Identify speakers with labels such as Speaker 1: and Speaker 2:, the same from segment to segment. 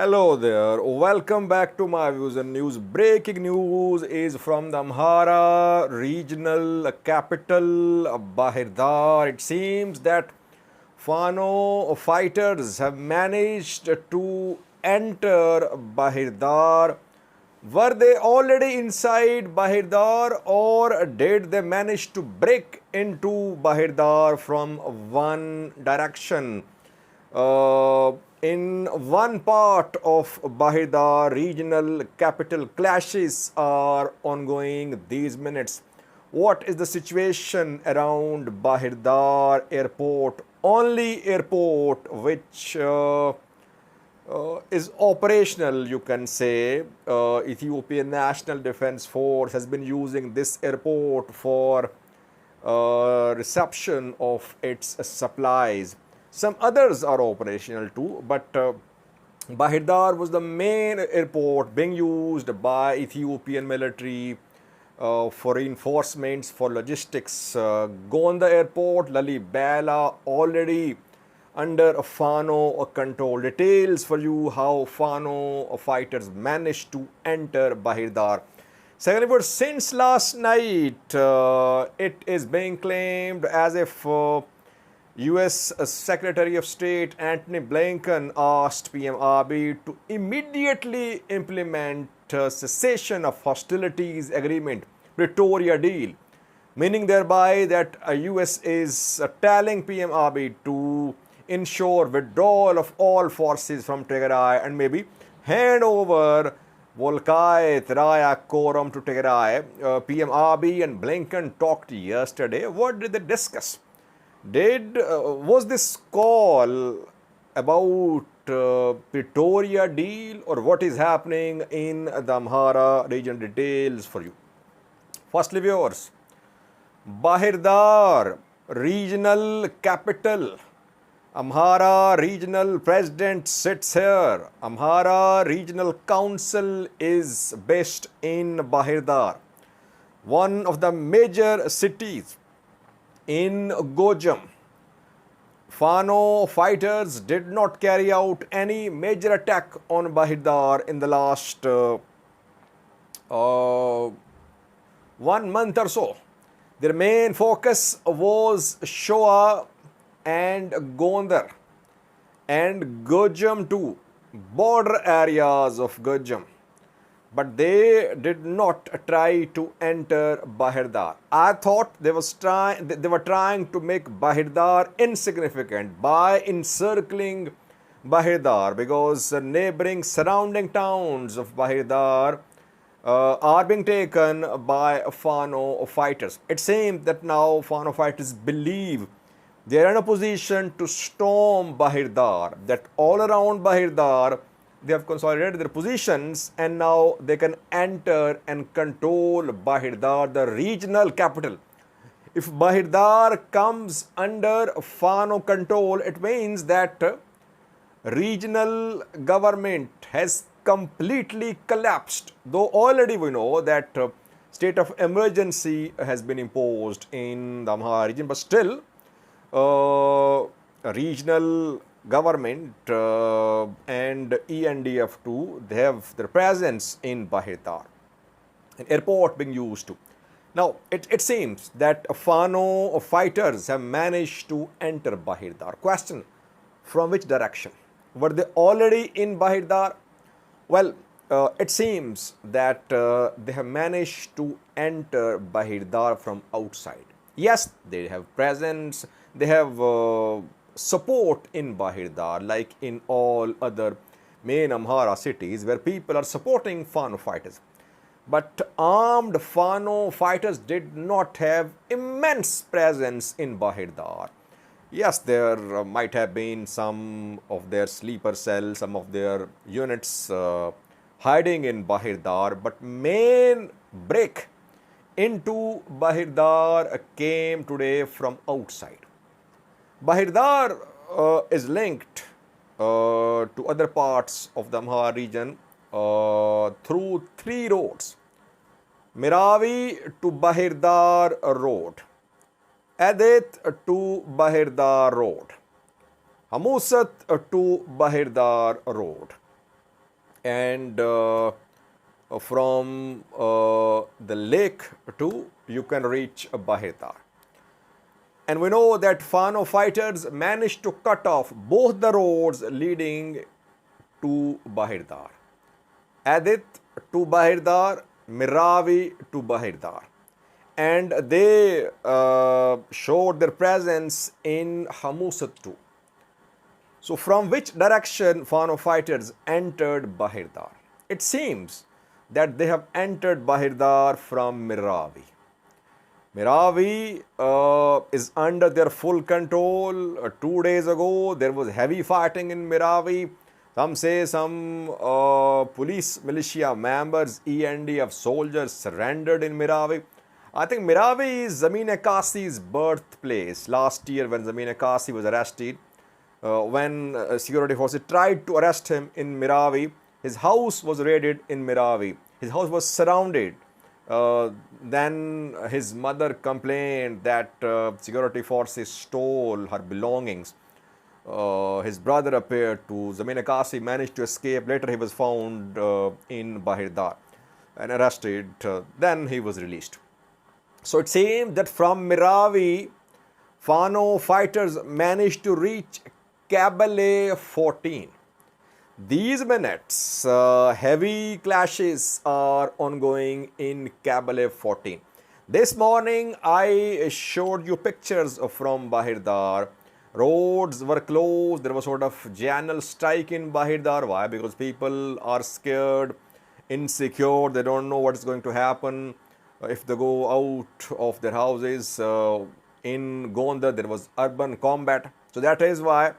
Speaker 1: Hello there, welcome back to my views and news. Breaking news is from the Amhara regional capital, Bahir Dar. It seems that Fano fighters have managed to enter Bahir Dar. Were they already inside Bahir Dar or did they manage to break into Bahir Dar from one direction? In one part of Bahir Dar regional capital, clashes are ongoing these minutes. What is the situation around Bahir Dar airport? Only airport which is operational, you can say. Ethiopian National Defense Force has been using this airport for reception of its supplies. Some others are operational too, but Bahir Dar was the main airport being used by Ethiopian military for reinforcements, for logistics. Gonda Airport, Lalibela, already under Fano control. Details for you how Fano fighters managed to enter Bahir Dar. Secondly, since last night, it is being claimed as if US Secretary of State Antony Blinken asked PM Abiy to immediately implement cessation of hostilities agreement, Pretoria deal, meaning thereby that US is telling PM Abiy to ensure withdrawal of all forces from Tigray and maybe hand over Volkayt Raya Quorum to Tigray. PM Abiy and Blinken talked yesterday. What did they discuss? Was this call about Pretoria deal or what is happening in the Amhara region? Details for you. Firstly, viewers, Bahir Dar regional capital. Amhara regional president sits here. Amhara regional council is based in Bahir Dar, one of the major cities in Gojam. Fano fighters did not carry out any major attack on Bahir Dar in the last 1 month or so. Their main focus was Shoa and Gondar and Gojam too, border areas of Gojam. But they did not try to enter Bahir Dar. I thought they were trying to make Bahir Dar insignificant by encircling Bahir Dar, because neighboring surrounding towns of Bahir Dar are being taken by Fano fighters. It seems that now Fano fighters believe they are in a position to storm Bahir Dar, that all around Bahir Dar they have consolidated their positions and now they can enter and control Bahir Dar, the regional capital. If Bahir Dar comes under Fano control, it means that regional government has completely collapsed. Though already we know that state of emergency has been imposed in the Amhara region, but still regional government and ENDF2, they have their presence in Bahir Dar, an airport being used to. Now, it seems that Fano fighters have managed to enter Bahir Dar. Question, from which direction? Were they already in Bahir Dar? Well, it seems that they have managed to enter Bahir Dar from outside. Yes, they have presence, they have support in Bahir Dar, like in all other main Amhara cities where people are supporting Fano fighters. But armed Fano fighters did not have immense presence in Bahir Dar. Yes, there might have been some of their sleeper cells, some of their units hiding in Bahir Dar, but main break into Bahir Dar came today from outside. Bahir Dar is linked to other parts of the Amhara region through 3 roads. Miravi to Bahir Dar Road, Adet to Bahir Dar Road, Hamusat to Bahir Dar Road. and from the lake to you can reach Bahir Dar. And we know that Fano fighters managed to cut off both the roads leading to Bahir Dar. Adit to Bahir Dar, Miravi to Bahir Dar. And they showed their presence in Hamusat too. So from which direction Fano fighters entered Bahir Dar? It seems that they have entered Bahir Dar from Miravi. Miravi is under their full control. 2 days ago, there was heavy fighting in Miravi. Some say some police militia members, ENDF soldiers surrendered in Miravi. I think Miravi is Zameen Akasi's birthplace. Last year when Zameen Akasi was arrested, when security forces tried to arrest him in Miravi, his house was raided in Miravi. His house was surrounded. Then his mother complained that security forces stole her belongings. His brother appeared to Zameen Akasi, managed to escape. Later he was found in Bahir Dar and arrested. Then he was released. So it seems that from Miravi, Fano fighters managed to reach Kabale 14. These minutes, heavy clashes are ongoing in Kabale 14. This morning, I showed you pictures from Bahir Dar. Roads were closed. There was sort of general strike in Bahir Dar. Why? Because people are scared, insecure. They don't know what is going to happen if they go out of their houses. In Gondar, there was urban combat. So that is why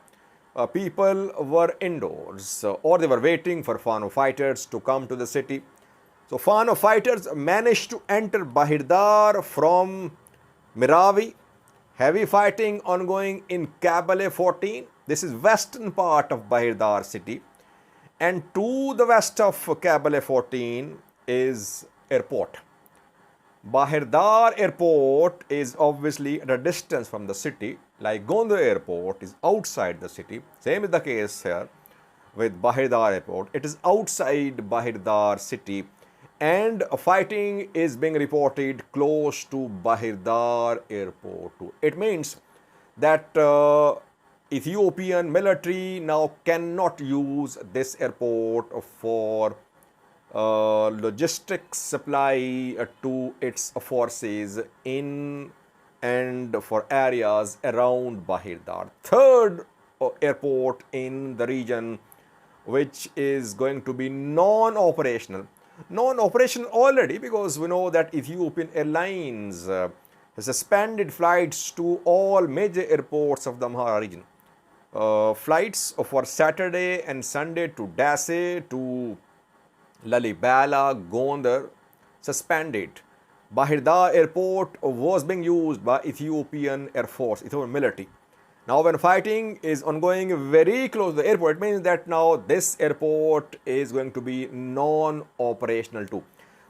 Speaker 1: people were indoors or they were waiting for Fano fighters to come to the city. So Fano fighters managed to enter Bahir Dar from Miravi. Heavy fighting ongoing in Kabale 14. This is western part of Bahir Dar city. And to the west of Kabale 14 is airport. Bahir Dar airport is obviously at a distance from the city, like Gondar airport is outside the city. Same is the case here with Bahir Dar airport. It is outside Bahir Dar city and fighting is being reported close to Bahir Dar airport too. It means that Ethiopian military now cannot use this airport for logistics supply to its forces in and for areas around Bahir Dar. Third airport in the region which is going to be non-operational. Non-operational already because we know that Ethiopian Airlines has suspended flights to all major airports of the Amhara region. Flights for Saturday and Sunday to Dasse, to Lalibela, Gondar, suspended. Bahir Dar airport was being used by Ethiopian Air Force, Ethiopian military. Now when fighting is ongoing very close to the airport, it means that now this airport is going to be non-operational too.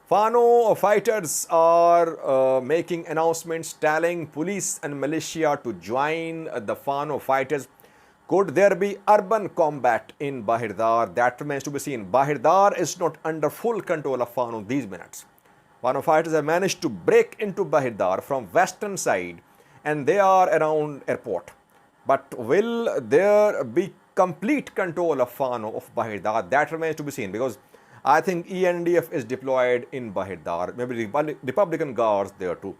Speaker 1: Fano fighters are making announcements telling police and militia to join the Fano fighters. Could there be urban combat in Bahir Dar? That remains to be seen. Bahir Dar is not under full control of Fano these minutes. Fano fighters have managed to break into Bahir Dar from western side and they are around airport. But will there be complete control of Fano of Bahir Dar? That remains to be seen because I think ENDF is deployed in Bahir Dar. Maybe Republican guards there too.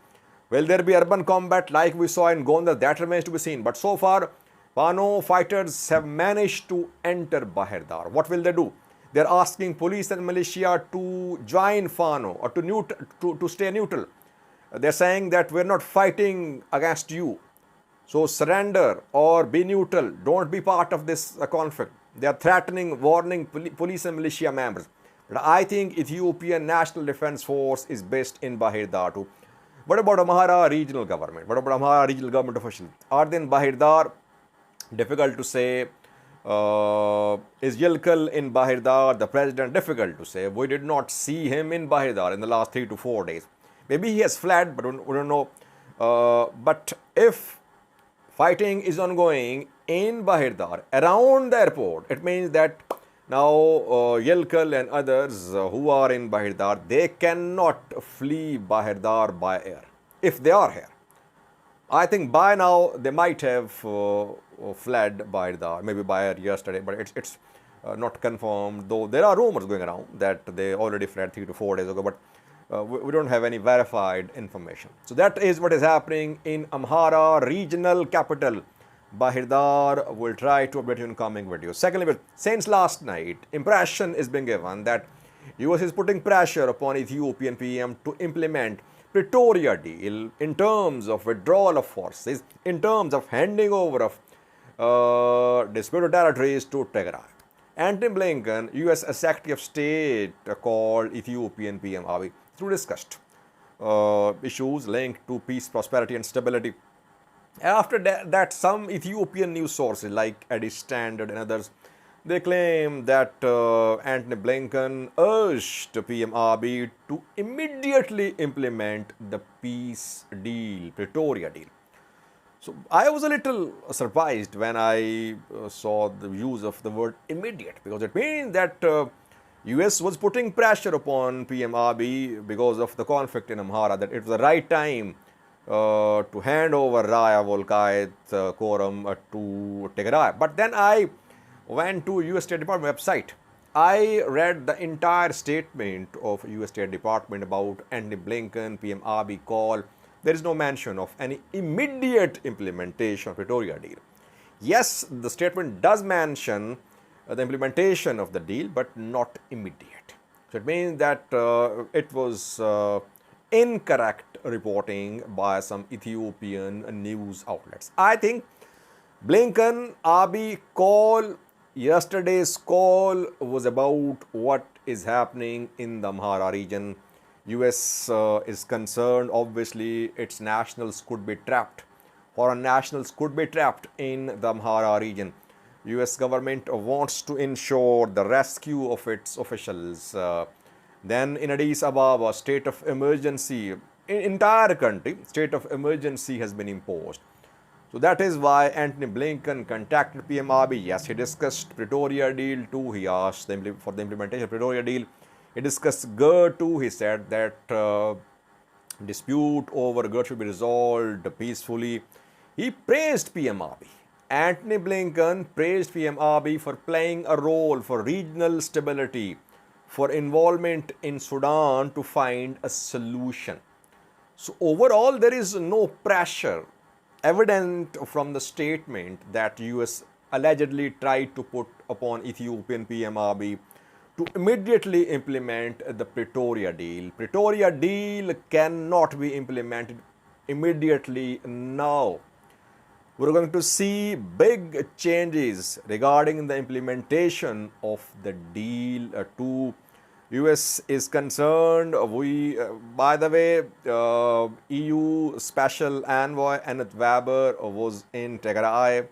Speaker 1: Will there be urban combat like we saw in Gondar? That remains to be seen. But so far, Fano fighters have managed to enter Bahir Dar. What will they do? They are asking police and militia to join Fano or to stay neutral. They are saying that we are not fighting against you. So surrender or be neutral. Don't be part of this conflict. They are threatening, warning police and militia members. But I think Ethiopian National Defense Force is based in Bahir Dar too. What about Amhara regional government? What about Amhara regional government officials? Are they in Bahir Dar? Difficult to say. Is Yilkal in Bahir Dar, the president? Difficult to say. We did not see him in Bahir Dar in the last 3 to 4 days. Maybe he has fled, but we don't know. But if fighting is ongoing in Bahir Dar around the airport, it means that Now, Yelkal and others who are in Bahir Dar, they cannot flee Bahir Dar by air if they are here. I think by now they might have fled Bahir Dar, maybe by air yesterday, but it's not confirmed. Though there are rumors going around that they already fled 3 to 4 days ago, but we don't have any verified information. So that is what is happening in Amhara regional capital. Bahir Dar will try to update you in coming videos. Secondly, since last night, impression is being given that US is putting pressure upon Ethiopian PM to implement Pretoria deal in terms of withdrawal of forces, in terms of handing over of disputed territories to Tigray. Antony Blinken, US Secretary of State, called Ethiopian PM Abiy to discuss issues linked to peace, prosperity, and stability. After that, some Ethiopian news sources like Addis Standard and others, they claim that Antony Blinken urged PM Abiy to immediately implement the peace deal, Pretoria deal. So I was a little surprised when I saw the use of the word immediate, because it means that US was putting pressure upon PM Abiy because of the conflict in Amhara, that it was the right time to hand over Raya Volkayat Quorum to Tigray. But then I went to US State Department website. I read the entire statement of US State Department about Antony Blinken, PM Abiy call. There is no mention of any immediate implementation of Pretoria deal. Yes, the statement does mention the implementation of the deal, but not immediate. So it means that it was incorrect reporting by some Ethiopian news outlets. I think Blinken Abiy call, yesterday's call, was about what is happening in the Amhara region. US is concerned, obviously, its nationals could be trapped. Foreign nationals could be trapped in the Amhara region. US government wants to ensure the rescue of its officials. Then in Addis Ababa, state of emergency, in entire country, state of emergency has been imposed. So that is why Antony Blinken contacted PM Abiy. Yes, he discussed Pretoria deal too. He asked for the implementation of Pretoria deal. He discussed GER too. He said that dispute over GER should be resolved peacefully. He praised PM Abiy. Antony Blinken praised PM Abiy for playing a role for regional stability, for involvement in Sudan to find a solution. So overall, there is no pressure evident from the statement that US allegedly tried to put upon Ethiopian PM Abiy to immediately implement the Pretoria deal. Pretoria deal cannot be implemented immediately now. We're going to see big changes regarding the implementation of the deal too. US is concerned. By the way, EU Special Envoy Annette Weber was in Tigray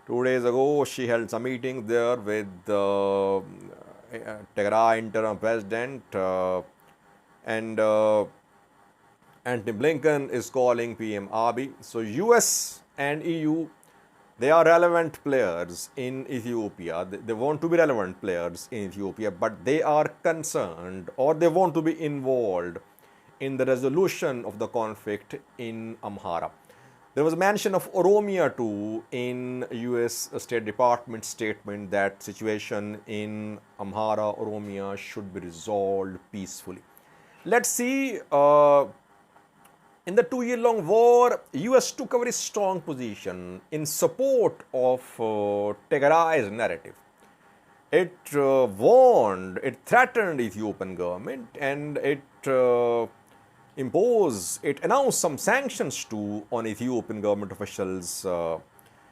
Speaker 1: 2 days ago. She held some meeting there with the Tigray interim president, and Antony Blinken is calling PM Abiy. So US and EU, they are relevant players in Ethiopia. They want to be relevant players in Ethiopia, but they are concerned, or they want to be involved in the resolution of the conflict in Amhara. There was a mention of Oromia too in US State Department statement that situation in Amhara, Oromia should be resolved peacefully. Let's see. In the 2-year-long war, US took a very strong position in support of Tigray's narrative. It warned, it threatened Ethiopian government, and it announced some sanctions too on Ethiopian government officials.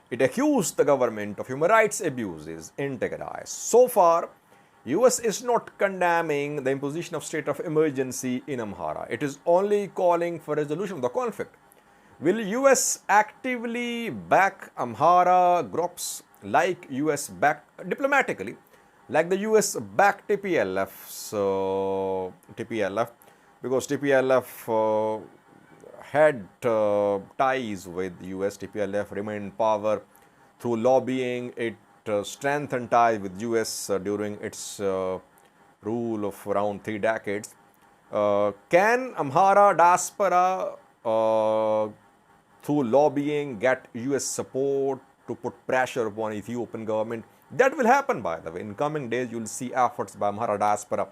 Speaker 1: It accused the government of human rights abuses in Tigray. So far, US is not condemning the imposition of state of emergency in Amhara. It is only calling for resolution of the conflict. Will US actively back Amhara groups like US back diplomatically, like the US backed TPLF, because TPLF had ties with US. TPLF remained in power through lobbying. It strengthened ties with US during its rule of around 3 decades. Can Amhara diaspora, through lobbying, get US support to put pressure upon Ethiopian government? That will happen, by the way. In coming days, you will see efforts by Amhara diaspora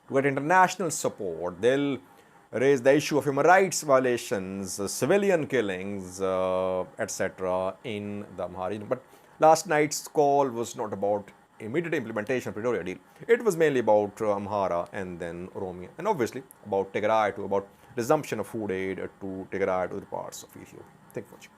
Speaker 1: to get international support. They'll raise the issue of human rights violations, civilian killings, etc. in the Amhara region. But last night's call was not about immediate implementation of Pretoria deal. It was mainly about Amhara and then Oromia, and obviously about Tigray, about resumption of food aid to Tigray to other parts of Ethiopia. Thank you for watching.